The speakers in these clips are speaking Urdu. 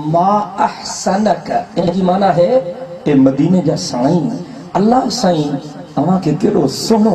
ما احسنک ان کی معنی ہے اے مدینے جا سائیں اللہ سائیں اواں کے کیڑو سونو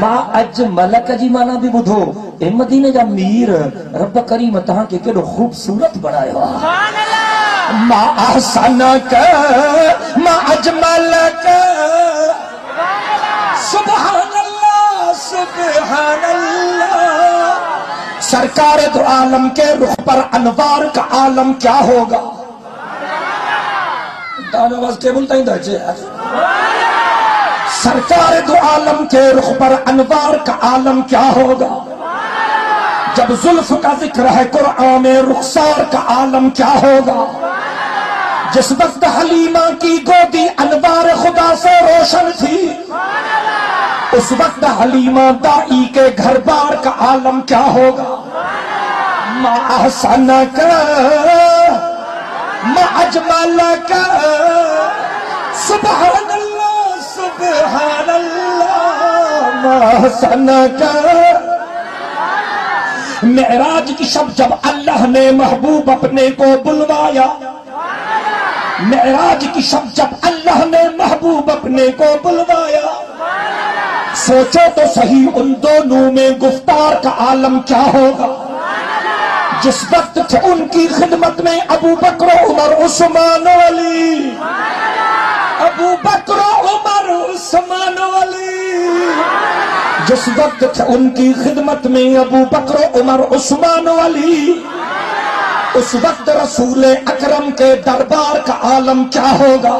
ما اجملک جی معنی بھی بدھو اے مدینے جا میر رب کریم تہاں کے کیڑو خوبصورت بنایا ما احسنک ما اجملک سبحان اللہ سبحان اللہ سرکار دو عالم کے رخ پر انوار کا عالم کیا ہوگا دان آواز کے بولتا ہی درجے سرکار دو عالم کے رخ پر انوار کا عالم کیا ہوگا جب زلف کا ذکر ہے قرآن میں رخسار کا عالم کیا ہوگا جس وقت حلیمہ کی گودی انوار خدا سے روشن تھی اس وقت حلیمہ دائی کے گھر بار کا عالم کیا ہوگا ما احسنک ما اجملک سبحان اللہ سبحان اللہ ما احسنک معراج کی شب جب اللہ نے محبوب اپنے کو بلوایا معراج کی شب جب اللہ نے محبوب اپنے کو بلوایا سوچو تو صحیح ان دونوں میں گفتار کا عالم کیا ہوگا جس وقت تھے ان کی خدمت میں ابو بکر عمر عثمان علی ابو بکر عمر عثمان علی جس وقت تھے ان کی خدمت میں ابو بکر عمر عثمان علی اس وقت رسول اکرم کے دربار کا عالم کیا ہوگا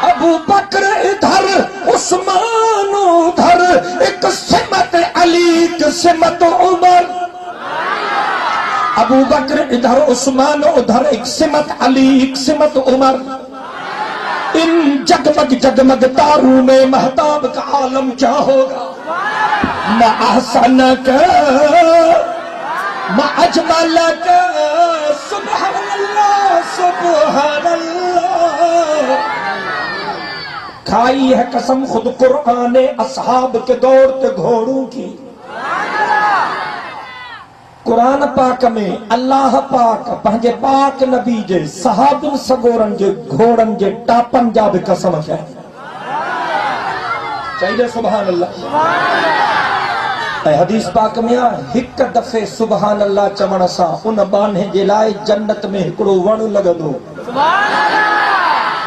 ابو بکر ادھر عثمان ادھر ایک سمت علی ایک سمت عمر ابو بکر ادھر عثمان ادھر ایک سمت علی ایک سمت عمر ان جگمگ جگمگ تاروں میں مہتاب کا عالم کیا ہوگا ما احسنک ما اجملک سبحان اللہ سبحان اللہ کھائی ہے قسم خود قرآن اصحاب کے دوڑتے گھوڑوں کی قرآن پاک میں اللہ پاک پہنجے پاک نبی جے صحابن سگورن جے گھوڑن جے ٹاپن جا بھی قسم ہے چاہیے سبحان اللہ اے حدیث پاک میں ہک دفعے سبحان اللہ چمن سا ان بانے جے لائے جنت میں ہکڑو ون لگندو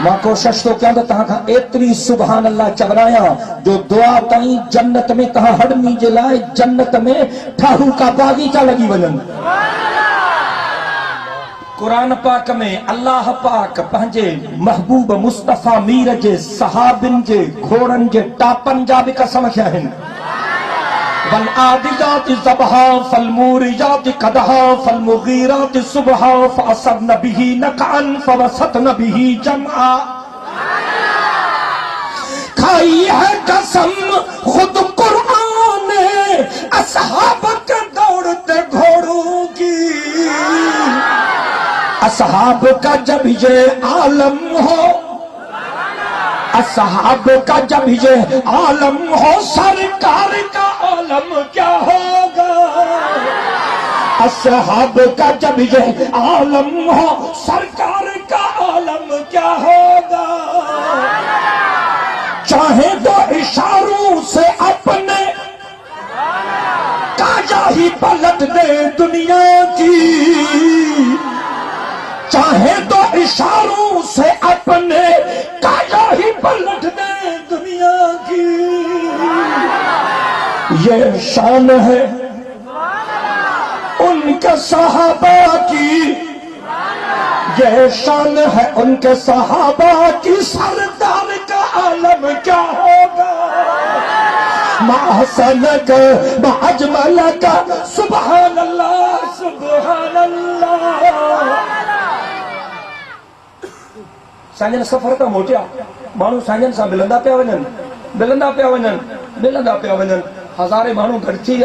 ماں کوشش تو کیا تہاں کھا ایتری سبحان اللہ چبرایا جو دعا تائیں جنت میں تہاں ہڑنی جے لائے جنت میں ٹھاہو کا باغیچہ لگی وجن قرآن پاک میں اللہ پاک پہنجے محبوب مصطفیٰ میر جے صحابن جے گھوڑن جے ٹاپن جا بھی قسم کیا ہیں والعادیات ضبحا فالموریات قدحا فالمغیرات صبحا فأصبن به نقعا فوسطن به جمعا کھائی ہے قسم خود قرآن اصحاب کے دوڑتے گھوڑوں کی اصحاب کا جب یہ عالم ہو اصحاب کا جب یہ عالم ہو سرکار کا عالم کیا ہوگا اصحاب کا جب یہ عالم ہو سرکار کا عالم کیا ہوگا چاہے تو اشاروں سے اپنے کاجا ہی پلٹ دے دنیا کی چاہے تو اشاروں سے اپنے کایا ہی پلٹ دے دنیا کی یہ شان ہے ان کے صحابہ کی یہ شان ہے ان کے صحابہ کی سردار کا عالم کیا ہوگا ما احسنک ما اجملک سبحان اللہ سبحان اللہ سانجن سفر تا موٹیا مانو سانجن سا ملندا پیا ونن ہزارے مانو گھر تھی